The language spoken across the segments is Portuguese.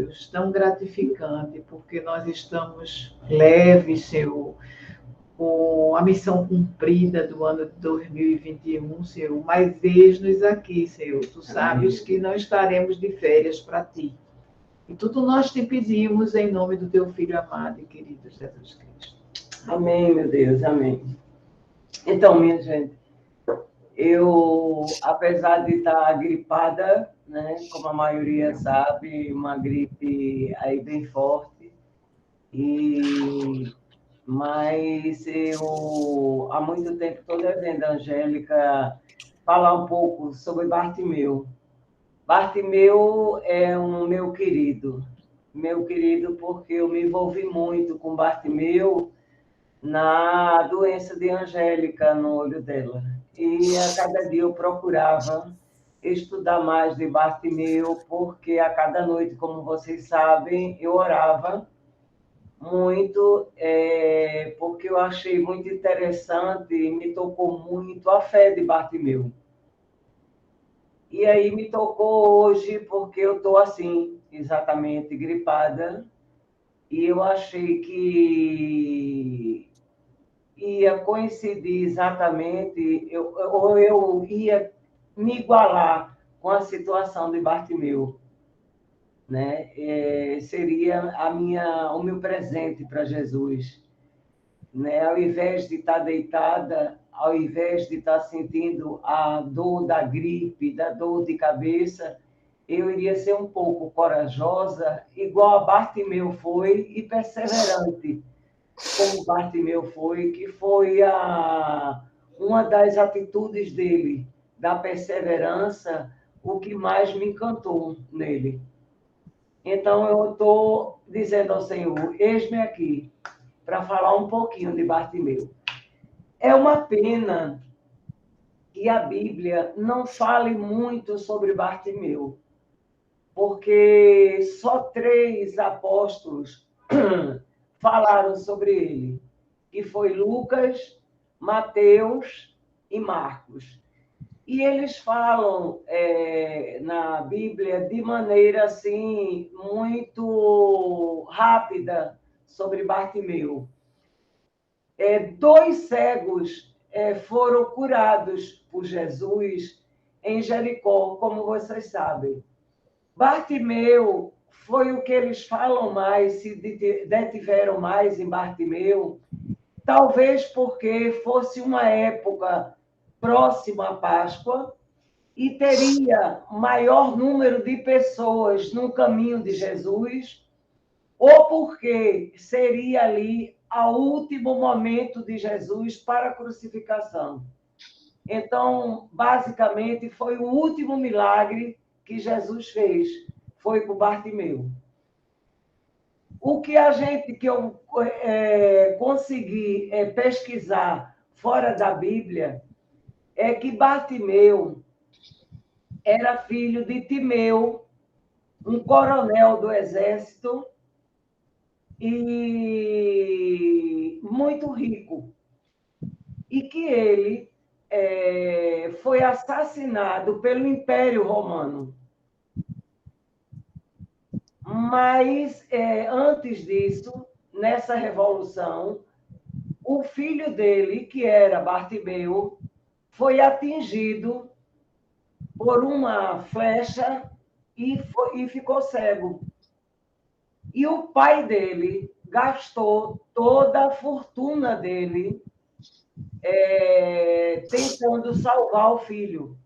Deus, tão gratificante, porque nós estamos leves, Senhor, com a missão cumprida do ano de 2021, Senhor. Mas eis-nos aqui, Senhor. Tu sabes que não estaremos de férias para Ti. E tudo nós te pedimos em nome do Teu Filho amado e querido Jesus Cristo. Amém, meu Deus, amém. Então, minha gente, eu, apesar de estar gripada, né, como a maioria sabe, uma gripe aí bem forte, mas eu há muito tempo estou devendo a Angélica falar um pouco sobre Bartimeu. Bartimeu é um meu querido porque eu me envolvi muito com Bartimeu na doença de Angélica no olho dela. E a cada dia eu procurava estudar mais de Bartimeu, porque a cada noite, como vocês sabem, eu orava muito, porque eu achei muito interessante e me tocou muito a fé de Bartimeu. E aí me tocou hoje, porque eu estou assim, exatamente gripada, e eu achei que ia coincidir exatamente, ou eu ia me igualar com a situação de Bartimeu, né? Seria o meu presente para Jesus, né? Ao invés de estar deitada, ao invés de estar sentindo a dor da gripe, da dor de cabeça, eu iria ser um pouco corajosa, igual a Bartimeu foi, e perseverante, como Bartimeu foi, que foi uma das atitudes dele, da perseverança, o que mais me encantou nele. Então, eu estou dizendo ao Senhor, eis-me aqui, para falar um pouquinho de Bartimeu. É uma pena que a Bíblia não fale muito sobre Bartimeu, porque só 3 apóstolos falaram sobre ele, que foi Lucas, Mateus e Marcos. E eles falam na Bíblia de maneira assim muito rápida sobre Bartimeu. 2 cegos foram curados por Jesus em Jericó, como vocês sabem. Bartimeu foi o que eles falam mais, se detiveram mais em Bartimeu, talvez porque fosse uma época próxima à Páscoa e teria maior número de pessoas no caminho de Jesus, ou porque seria ali o último momento de Jesus para a crucificação. Então, basicamente, foi o último milagre que Jesus fez, foi para o Bartimeu. O que eu consegui pesquisar fora da Bíblia é que Bartimeu era filho de Timeu, um coronel do exército e muito rico, e que ele foi assassinado pelo Império Romano. Mas, antes disso, nessa revolução, o filho dele, que era Bartimeu, foi atingido por uma flecha e ficou cego. E o pai dele gastou toda a fortuna dele tentando salvar o filho.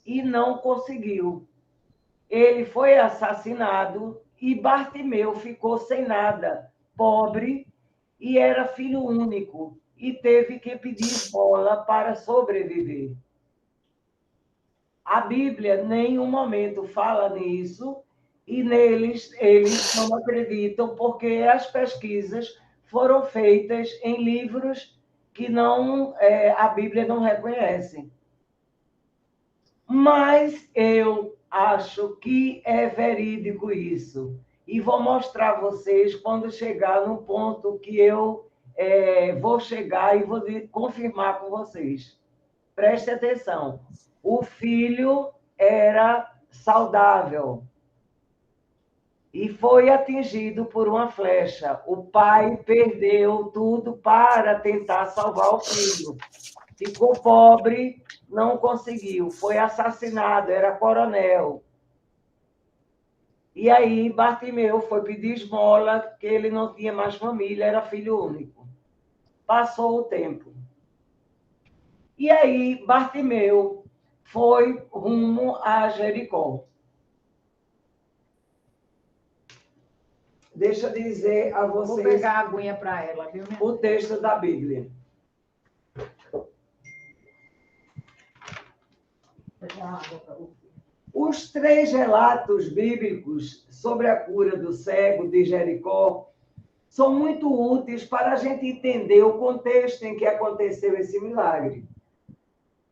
E não conseguiu. Ele foi assassinado e Bartimeu ficou sem nada, pobre, e era filho único, e teve que pedir esmola para sobreviver. A Bíblia em nenhum momento fala nisso, e eles não acreditam, porque as pesquisas foram feitas em livros que a Bíblia não reconhece. Mas eu acho que é verídico isso. E vou mostrar a vocês quando chegar no ponto que eu vou chegar e vou confirmar com vocês. Preste atenção. O filho era saudável. e foi atingido por uma flecha. O pai perdeu tudo para tentar salvar o filho. Ficou pobre, não conseguiu, foi assassinado, era coronel. E aí Bartimeu foi pedir esmola, porque ele não tinha mais família, era filho único. Passou o tempo. E aí Bartimeu foi rumo a Jericó. Deixa eu dizer a vocês. Vou pegar a aguinha para ela, viu, minha o texto da Bíblia. Os 3 relatos bíblicos sobre a cura do cego de Jericó são muito úteis para a gente entender o contexto em que aconteceu esse milagre.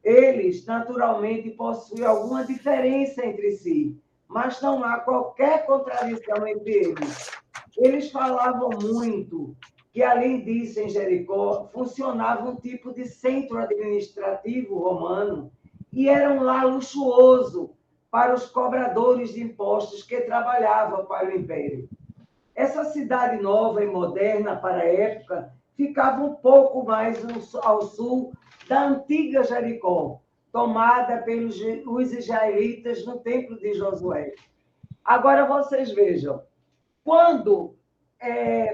Eles, naturalmente, possuem alguma diferença entre si, mas não há qualquer contradição entre eles. Eles falavam muito que, além disso, em Jericó, funcionava um tipo de centro administrativo romano e era um lar luxuoso para os cobradores de impostos que trabalhavam para o Império. Essa cidade nova e moderna para a época ficava um pouco mais ao sul da antiga Jericó, tomada pelos israelitas no templo de Josué. Agora vocês vejam, quando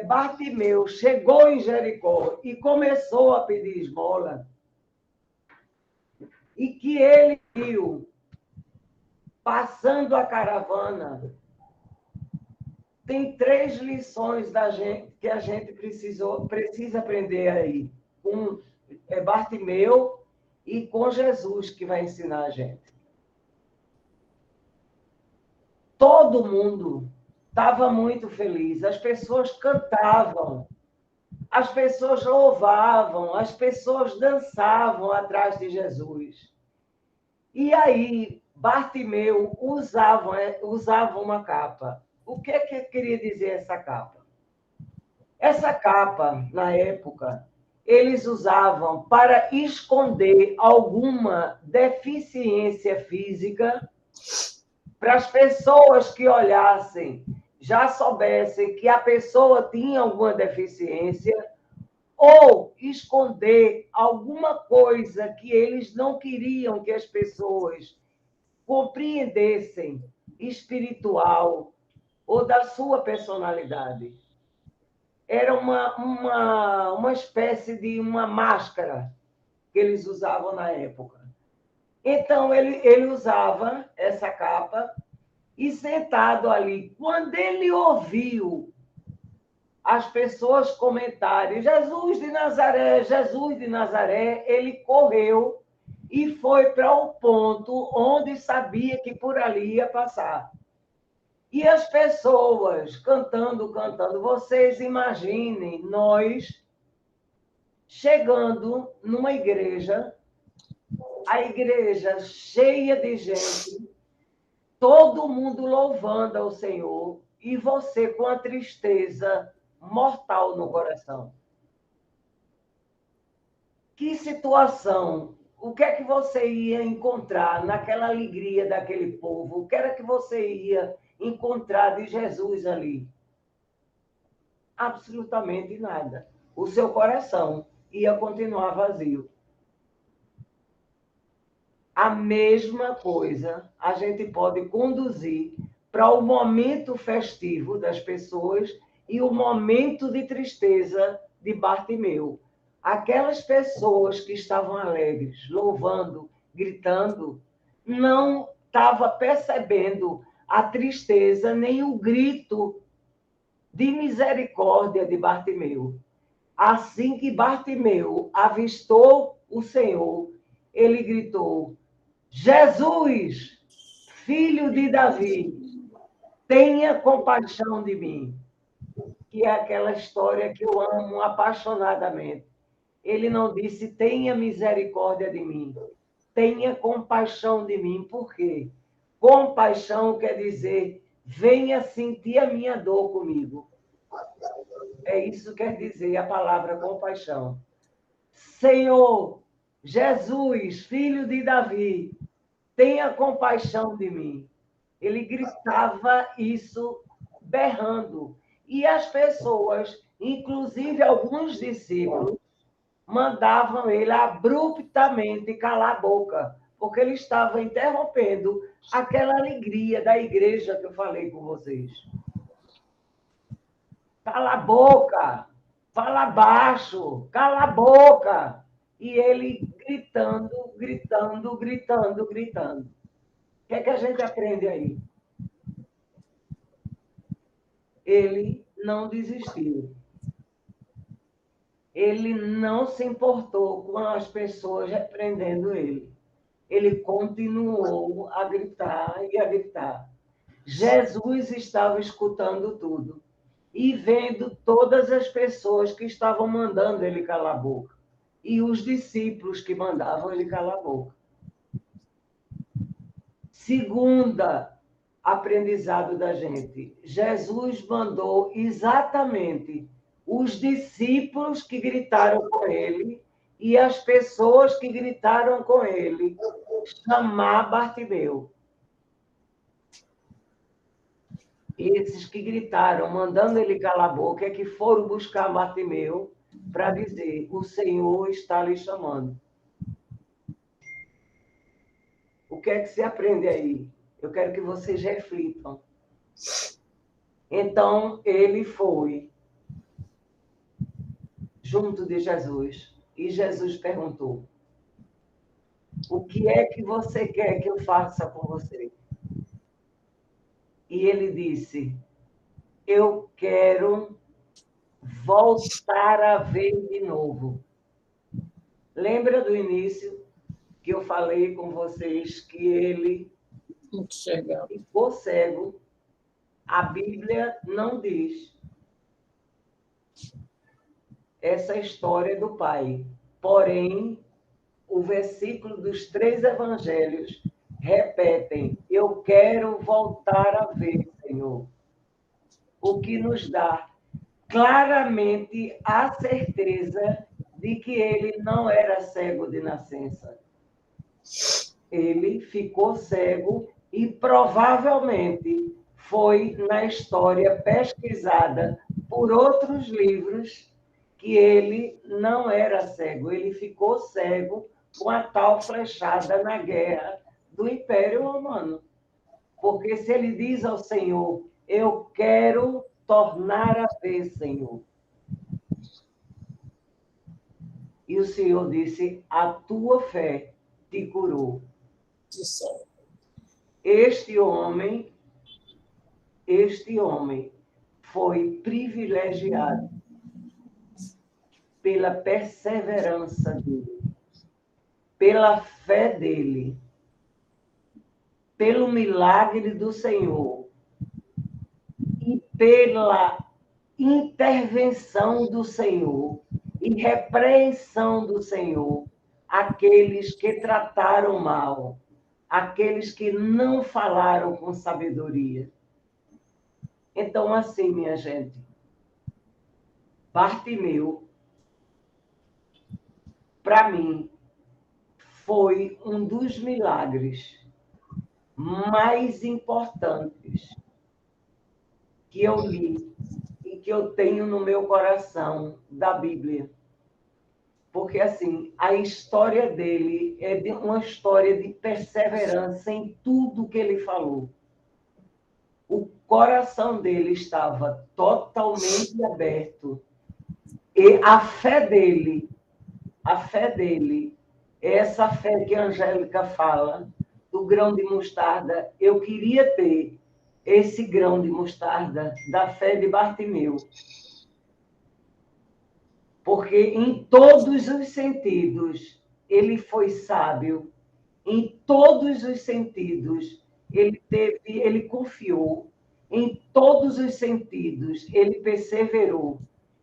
Bartimeu chegou em Jericó e começou a pedir esmola, e que ele viu passando a caravana, tem 3 lições da gente que a gente precisa aprender aí, com Bartimeu e com Jesus, que vai ensinar a gente. Todo mundo estava muito feliz, as pessoas cantavam, as pessoas louvavam, as pessoas dançavam atrás de Jesus. E aí, Bartimeu usava uma capa. O que queria dizer essa capa? Essa capa, na época, eles usavam para esconder alguma deficiência física, para as pessoas que olhassem já soubessem que a pessoa tinha alguma deficiência, ou esconder alguma coisa que eles não queriam que as pessoas compreendessem, espiritual, ou da sua personalidade. Era uma espécie de uma máscara que eles usavam na época. Então, ele usava essa capa e, sentado ali, quando ele ouviu as pessoas comentarem Jesus de Nazaré, ele correu e foi para o ponto onde sabia que por ali ia passar. E as pessoas cantando. Vocês imaginem nós chegando numa igreja, a igreja cheia de gente, todo mundo louvando ao Senhor, e você com a tristeza mortal no coração. Que situação! O que é que você ia encontrar naquela alegria daquele povo? O que era que você ia encontrar de Jesus ali? Absolutamente nada. O seu coração ia continuar vazio. A mesma coisa a gente pode conduzir para o momento festivo das pessoas e o momento de tristeza de Bartimeu. Aquelas pessoas que estavam alegres, louvando, gritando, não estavam percebendo a tristeza nem o grito de misericórdia de Bartimeu. Assim que Bartimeu avistou o Senhor, ele gritou: Jesus, filho de Davi, tenha compaixão de mim. Que é aquela história que eu amo apaixonadamente. Ele não disse, tenha misericórdia de mim. Tenha compaixão de mim. Por quê? Compaixão quer dizer, venha sentir a minha dor comigo. É isso que quer dizer a palavra compaixão. Senhor, Jesus, filho de Davi, tenha compaixão de mim. Ele gritava isso berrando. E as pessoas, inclusive alguns discípulos, mandavam ele abruptamente calar a boca, porque ele estava interrompendo aquela alegria da igreja que eu falei com vocês. Cala a boca, fala baixo, cala a boca. E ele gritando, gritando, gritando, gritando. O que é que a gente aprende aí? Ele não desistiu. Ele não se importou com as pessoas repreendendo ele. Ele continuou a gritar e a gritar. Jesus estava escutando tudo e vendo todas as pessoas que estavam mandando ele calar a boca e os discípulos que mandavam ele calar a boca. Segunda aprendizado da gente, Jesus mandou exatamente os discípulos que gritaram com ele e as pessoas que gritaram com ele chamar Bartimeu. Esses que gritaram, mandando ele calar a boca, é que foram buscar Bartimeu para dizer: o Senhor está lhe chamando. O que é que se aprende aí? Eu quero que vocês reflitam. Então, ele foi junto de Jesus e Jesus perguntou: o que é que você quer que eu faça com você? E ele disse: eu quero voltar a ver de novo. Lembra do início que eu falei com vocês que ele ficou cego? A Bíblia não diz essa história do pai. Porém, o versículo dos 3 evangelhos repetem: eu quero voltar a ver, Senhor. O que nos dá claramente a certeza de que ele não era cego de nascença. Ele ficou cego e provavelmente foi na história pesquisada por outros livros que ele não era cego. Ele ficou cego com a tal flechada na guerra do Império Romano. Porque se ele diz ao Senhor: eu quero tornar a ver, Senhor. E o Senhor disse: a tua fé te curou. Este homem foi privilegiado pela perseverança dele, pela fé dele, pelo milagre do Senhor e pela intervenção do Senhor e repreensão do Senhor aqueles que trataram mal, aqueles que não falaram com sabedoria. Então, assim, minha gente, Bartimeu, para mim, foi um dos milagres mais importantes que eu li e que eu tenho no meu coração da Bíblia. Porque, assim, a história dele é uma história de perseverança em tudo que ele falou. O coração dele estava totalmente aberto. E a fé dele, essa fé que a Angélica fala, do grão de mostarda, eu queria ter esse grão de mostarda da fé de Bartimeu. Porque em todos os sentidos ele foi sábio, em todos os sentidos ele confiou, em todos os sentidos ele perseverou,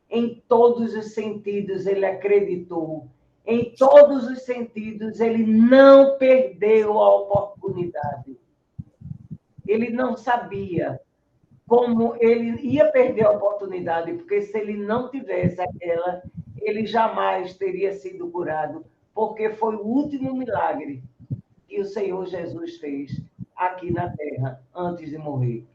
em todos os sentidos ele acreditou, em todos os sentidos ele não perdeu a oportunidade. Ele não sabia como ele ia perder a oportunidade, porque se ele não tivesse aquela, ele jamais teria sido curado, porque foi o último milagre que o Senhor Jesus fez aqui na terra, antes de morrer.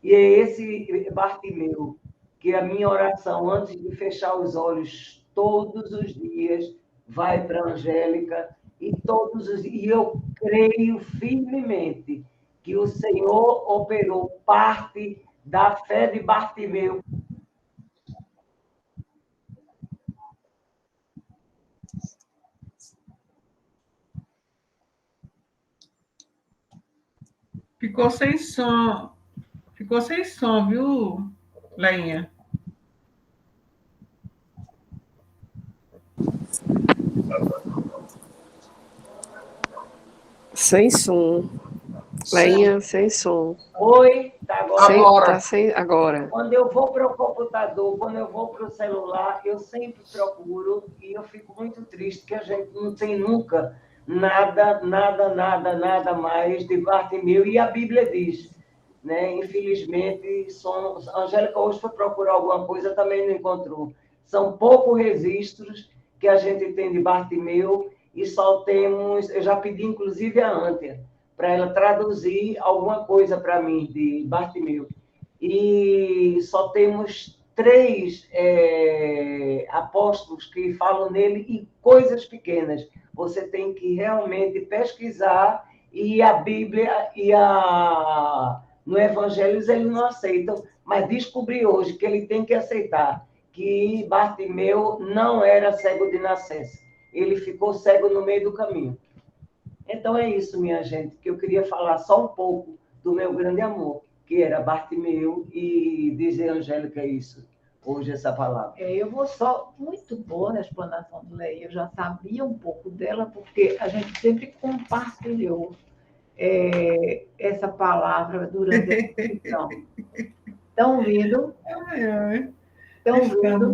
E é esse Bartimeu, que a minha oração, antes de fechar os olhos, todos os dias, vai para a Angélica, e eu creio firmemente que o Senhor operou parte da fé de Bartimeu. Ficou sem som, viu, Leinha? Sem som. Leinha, sem som. Oi, tá agora. Agora. Tá sem, agora. Quando eu vou para o computador, quando eu vou para o celular, eu sempre procuro e eu fico muito triste que a gente não tem nunca nada mais de Bartimeu. E a Bíblia diz, né? Infelizmente, a Angélica hoje foi procurar alguma coisa, também não encontrou. São poucos registros que a gente tem de Bartimeu e só temos, eu já pedi inclusive a Ântia, para ela traduzir alguma coisa para mim de Bartimeu. E só temos 3 apóstolos que falam nele e coisas pequenas. Você tem que realmente pesquisar e a Bíblia no Evangelho eles não aceitam, mas descobri hoje que ele tem que aceitar que Bartimeu não era cego de nascença. Ele ficou cego no meio do caminho. Então é isso, minha gente, que eu queria falar só um pouco do meu grande amor, que era Bartimeu, e dizer, Angélica, isso, hoje essa palavra. Eu vou só, muito boa a explanação do Lei, eu já sabia um pouco dela, porque a gente sempre compartilhou essa palavra durante a discussão. Estão ouvindo? Estão ouvindo?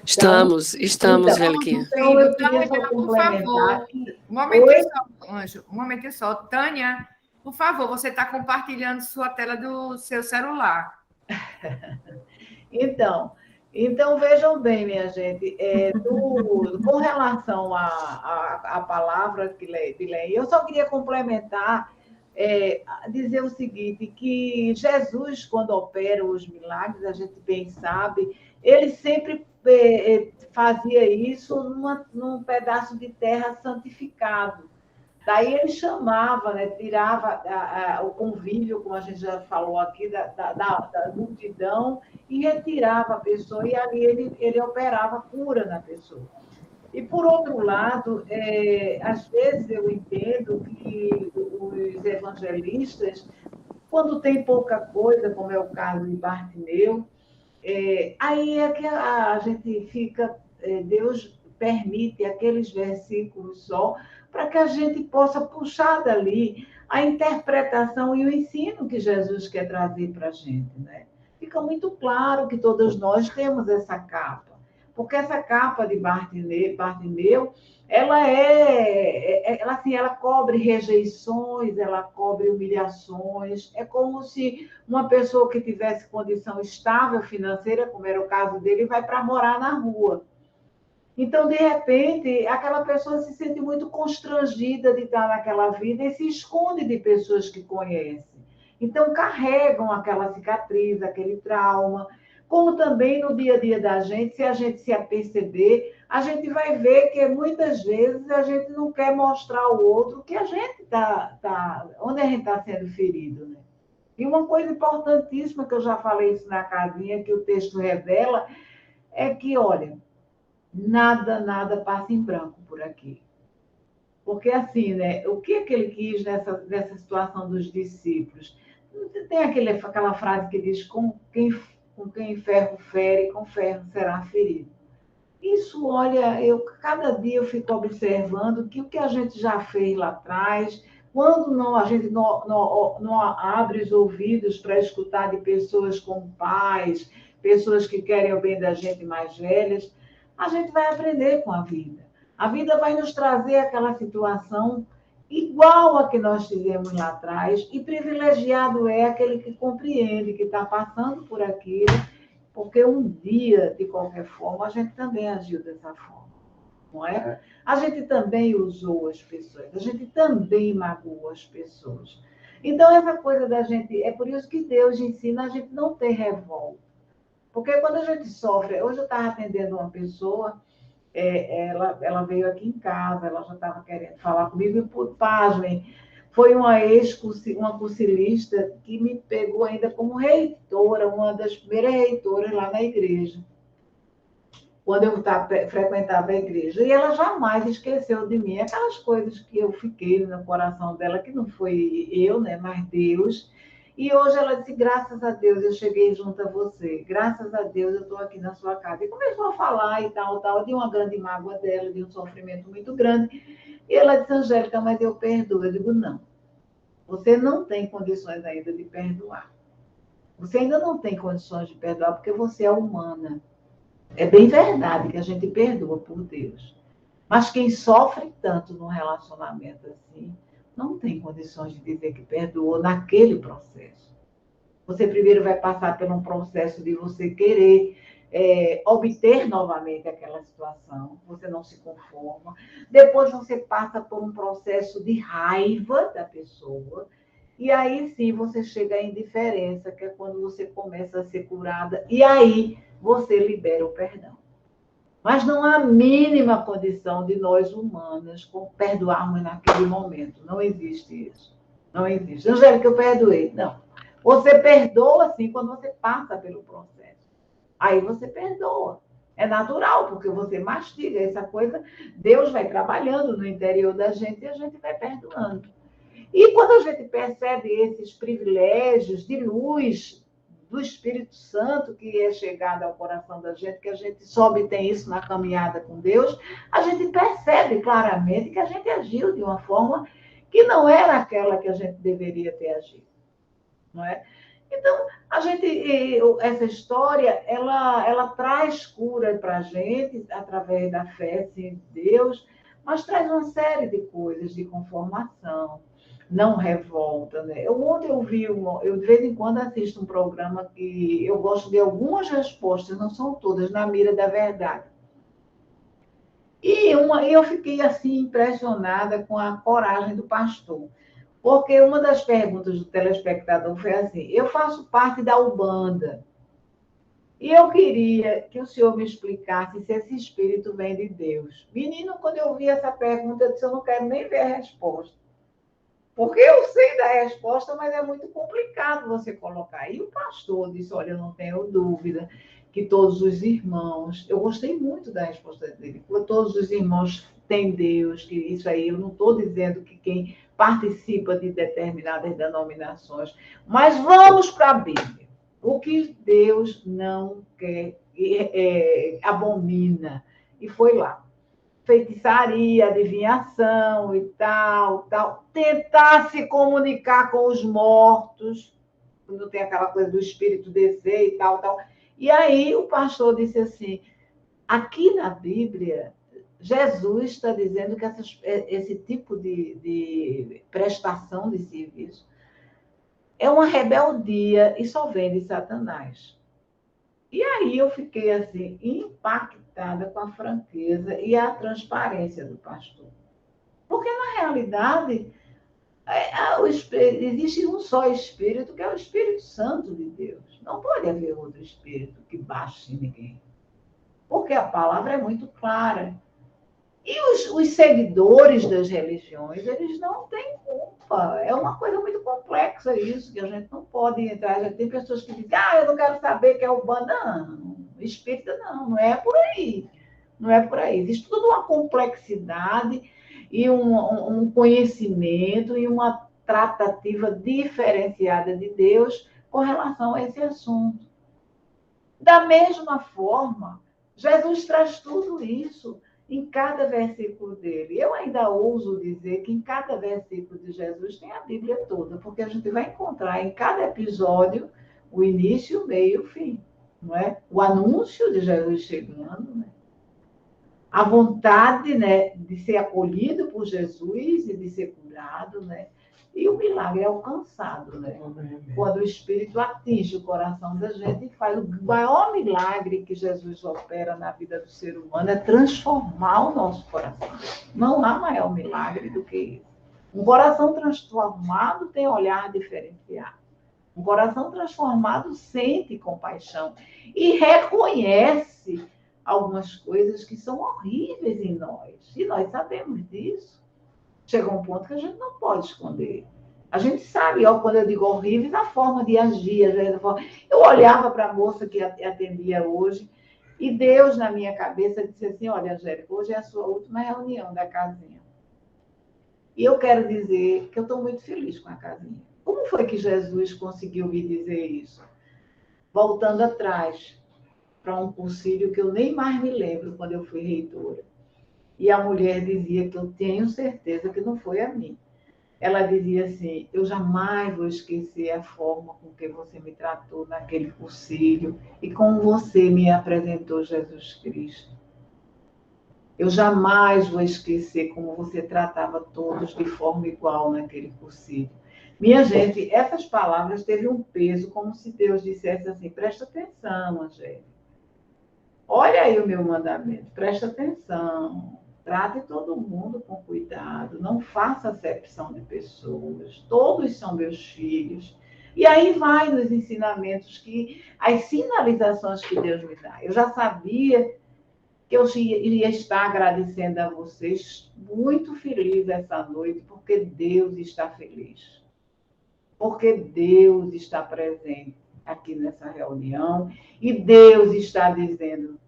Estamos, então, Angeliquinha. Então, eu queria só complementar. Um momentinho só, Anjo, um momentinho só. Tânia, por favor, você está compartilhando sua tela do seu celular. Então, vejam bem, minha gente, com relação à palavra de lei, eu só queria complementar, dizer o seguinte, que Jesus, quando opera os milagres, a gente bem sabe, ele sempre fazia isso num pedaço de terra santificado. Daí ele chamava, né, tirava o convívio, como a gente já falou aqui, da multidão, e retirava a pessoa, e ali ele operava a cura na pessoa. E, por outro lado, às vezes eu entendo que os evangelistas, quando tem pouca coisa, como é o caso de Bartimeu, aí é que a gente fica, Deus permite aqueles versículos só, para que a gente possa puxar dali a interpretação e o ensino que Jesus quer trazer para a gente, né? Fica muito claro que todos nós temos essa capa, porque essa capa de Bartimeu, ela cobre rejeições, ela cobre humilhações, é como se uma pessoa que tivesse condição estável financeira, como era o caso dele, vai para morar na rua. Então, de repente, aquela pessoa se sente muito constrangida de estar naquela vida e se esconde de pessoas que conhecem. Então, carregam aquela cicatriz, aquele trauma. Como também no dia a dia da gente, se a gente se aperceber, a gente vai ver que muitas vezes a gente não quer mostrar ao outro que a gente onde a gente está sendo ferido, né? E uma coisa importantíssima, que eu já falei isso na casinha, que o texto revela, é que, olha, nada passa em branco por aqui. Porque, assim, né, o que é que ele quis nessa situação dos discípulos? Tem aquela frase que diz, com quem ferro fere, com ferro será ferido. Isso, olha, cada dia eu fico observando que o que a gente já fez lá atrás, quando a gente não abre os ouvidos para escutar de pessoas como pais, pessoas que querem o bem da gente mais velhas, a gente vai aprender com a vida. A vida vai nos trazer aquela situação igual a que nós tivemos lá atrás, e privilegiado é aquele que compreende, que está passando por aquilo, porque um dia, de qualquer forma, a gente também agiu dessa forma, não é? A gente também usou as pessoas, a gente também magoou as pessoas. Então, essa coisa da gente... É por isso que Deus ensina a gente não ter revolta. Porque quando a gente sofre... Hoje eu estava atendendo uma pessoa, ela veio aqui em casa, ela já estava querendo falar comigo, e, pasmem, foi uma cursilista que me pegou ainda como reitora, uma das primeiras reitoras lá na igreja, quando eu frequentava a igreja. E ela jamais esqueceu de mim, aquelas coisas que eu fiquei no coração dela, que não foi eu, né, mas Deus. E hoje ela disse, graças a Deus, eu cheguei junto a você. Graças a Deus, eu estou aqui na sua casa. E começou a falar e tal, de uma grande mágoa dela, de um sofrimento muito grande. E ela disse, Angélica, mas eu perdoo. Eu digo, não. Você não tem condições ainda de perdoar. Você ainda não tem condições de perdoar porque você é humana. É bem verdade que a gente perdoa por Deus. Mas quem sofre tanto num relacionamento assim, não tem condições de dizer que perdoou naquele processo. Você primeiro vai passar por um processo de você querer obter novamente aquela situação, você não se conforma. Depois você passa por um processo de raiva da pessoa, e aí sim você chega à indiferença, que é quando você começa a ser curada, e aí você libera o perdão. Mas não há a mínima condição de nós humanas perdoarmos naquele momento. Não existe isso. Não existe. Angélica, eu perdoei. Não. Você perdoa, sim, quando você passa pelo processo. Aí você perdoa. É natural, porque você mastiga essa coisa. Deus vai trabalhando no interior da gente e a gente vai perdoando. E quando a gente percebe esses privilégios de luz do Espírito Santo que é chegado ao coração da gente, que a gente só obtém isso na caminhada com Deus, a gente percebe claramente que a gente agiu de uma forma que não era aquela que a gente deveria ter agido, não é? Então, essa história, ela traz cura para a gente, através da fé em Deus, mas traz uma série de coisas, de conformação, não revolta, né? Ontem eu de vez em quando assisto um programa que eu gosto de algumas respostas, não são todas, na mira da verdade. E eu fiquei assim impressionada com a coragem do pastor. Porque uma das perguntas do telespectador foi assim: eu faço parte da Ubanda e eu queria que o senhor me explicasse se esse espírito vem de Deus. Menino, quando eu vi essa pergunta, eu disse: eu não quero nem ver a resposta. Porque eu sei da resposta, mas é muito complicado você colocar. E o pastor disse: olha, eu não tenho dúvida que todos os irmãos... Eu gostei muito da resposta dele. Todos os irmãos têm Deus, que isso aí, eu não estou dizendo que quem participa de determinadas denominações, mas vamos para a Bíblia. O que Deus não quer, abomina. E foi lá. Feitiçaria, adivinhação e tal. Tentar se comunicar com os mortos, quando tem aquela coisa do espírito descer e tal. E aí o pastor disse assim, aqui na Bíblia, Jesus está dizendo que esse tipo de prestação de serviço é uma rebeldia e só vem de Satanás. E aí eu fiquei assim, impactada com a franqueza e a transparência do pastor. Porque, na realidade, existe um só Espírito, que é o Espírito Santo de Deus. Não pode haver outro Espírito que baixe ninguém. Porque a palavra é muito clara. E os seguidores das religiões, eles não têm culpa. É uma coisa muito complexa isso, que a gente não pode entrar. Já tem pessoas que dizem, eu não quero saber que é Umbanda. Não, espírita não é por aí. Não é por aí. Existe toda uma complexidade e um conhecimento e uma tratativa diferenciada de Deus com relação a esse assunto. Da mesma forma, Jesus traz tudo isso em cada versículo dele. Eu ainda ouso dizer que em cada versículo de Jesus tem a Bíblia toda, porque a gente vai encontrar em cada episódio o início, o meio e o fim. Não é? O anúncio de Jesus chegando, né? A vontade, né, de ser acolhido por Jesus e de ser curado, né? E o milagre é alcançado, né? Quando o Espírito atinge o coração da gente e faz o maior milagre que Jesus opera na vida do ser humano é transformar o nosso coração. Não há maior milagre do que isso. Um coração transformado tem olhar diferenciado. Um coração transformado sente compaixão e reconhece algumas coisas que são horríveis em nós. E nós sabemos disso. Chega um ponto que a gente não pode esconder. A gente sabe, ó, quando eu digo horrível, na forma de agir. Eu olhava para a moça que atendia hoje e Deus, na minha cabeça, disse assim, olha, Angélica, hoje é a sua última reunião da casinha. E eu quero dizer que eu estou muito feliz com a casinha. Como foi que Jesus conseguiu me dizer isso? Voltando atrás, para um concílio que eu nem mais me lembro quando eu fui reitora. E a mulher dizia que eu tenho certeza que não foi a mim. Ela dizia assim, eu jamais vou esquecer a forma com que você me tratou naquele concílio e como você me apresentou Jesus Cristo. Eu jamais vou esquecer como você tratava todos de forma igual naquele concílio. Minha gente, essas palavras teve um peso, como se Deus dissesse assim, presta atenção, Angélica. Olha aí o meu mandamento, presta atenção. Trate todo mundo com cuidado, não faça acepção de pessoas, todos são meus filhos. E aí vai nos ensinamentos, as sinalizações que Deus me dá. Eu já sabia que eu iria estar agradecendo a vocês, muito feliz essa noite, porque Deus está feliz. Porque Deus está presente aqui nessa reunião e Deus está dizendo,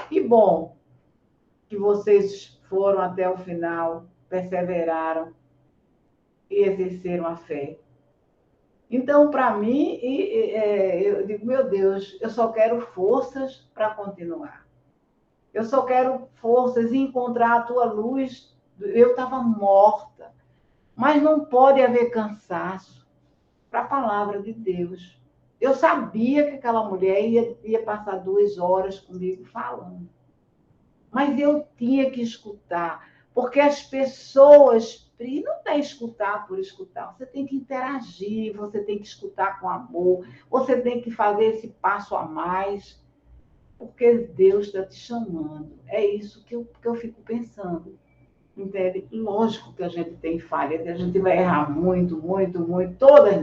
que bom que vocês foram até o final, perseveraram e exerceram a fé. Então, para mim, eu digo, meu Deus, eu só quero forças para continuar. Eu só quero forças e encontrar a tua luz. Eu estava morta. Mas não pode haver cansaço para a palavra de Deus. Eu sabia que aquela mulher ia passar 2 horas comigo falando. Mas eu tinha que escutar. Porque as pessoas não tem escutar por escutar. Você tem que interagir, você tem que escutar com amor, você tem que fazer esse passo a mais. Porque Deus está te chamando. É isso que eu fico pensando. Entende? Lógico que a gente tem falha, que a gente vai errar muito, muito, muito. Todos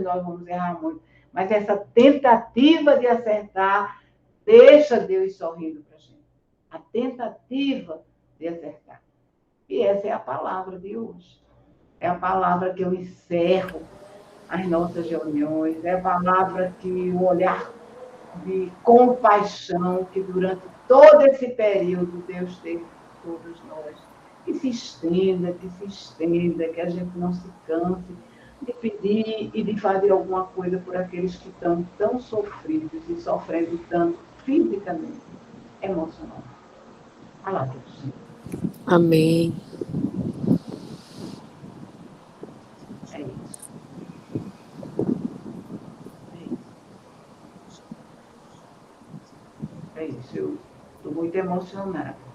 nós vamos errar muito. Mas essa tentativa de acertar deixa Deus sorrindo para a gente. A tentativa de acertar. E essa é a palavra de hoje. É a palavra que eu encerro as nossas reuniões. É a palavra que o olhar de compaixão que durante todo esse período Deus teve por todos nós. Que se estenda, que a gente não se canse de pedir e de fazer alguma coisa por aqueles que estão tão sofridos e sofrendo tanto fisicamente, emocionalmente. Fala, Deus. Amém. É isso. É isso. Eu estou muito emocionada.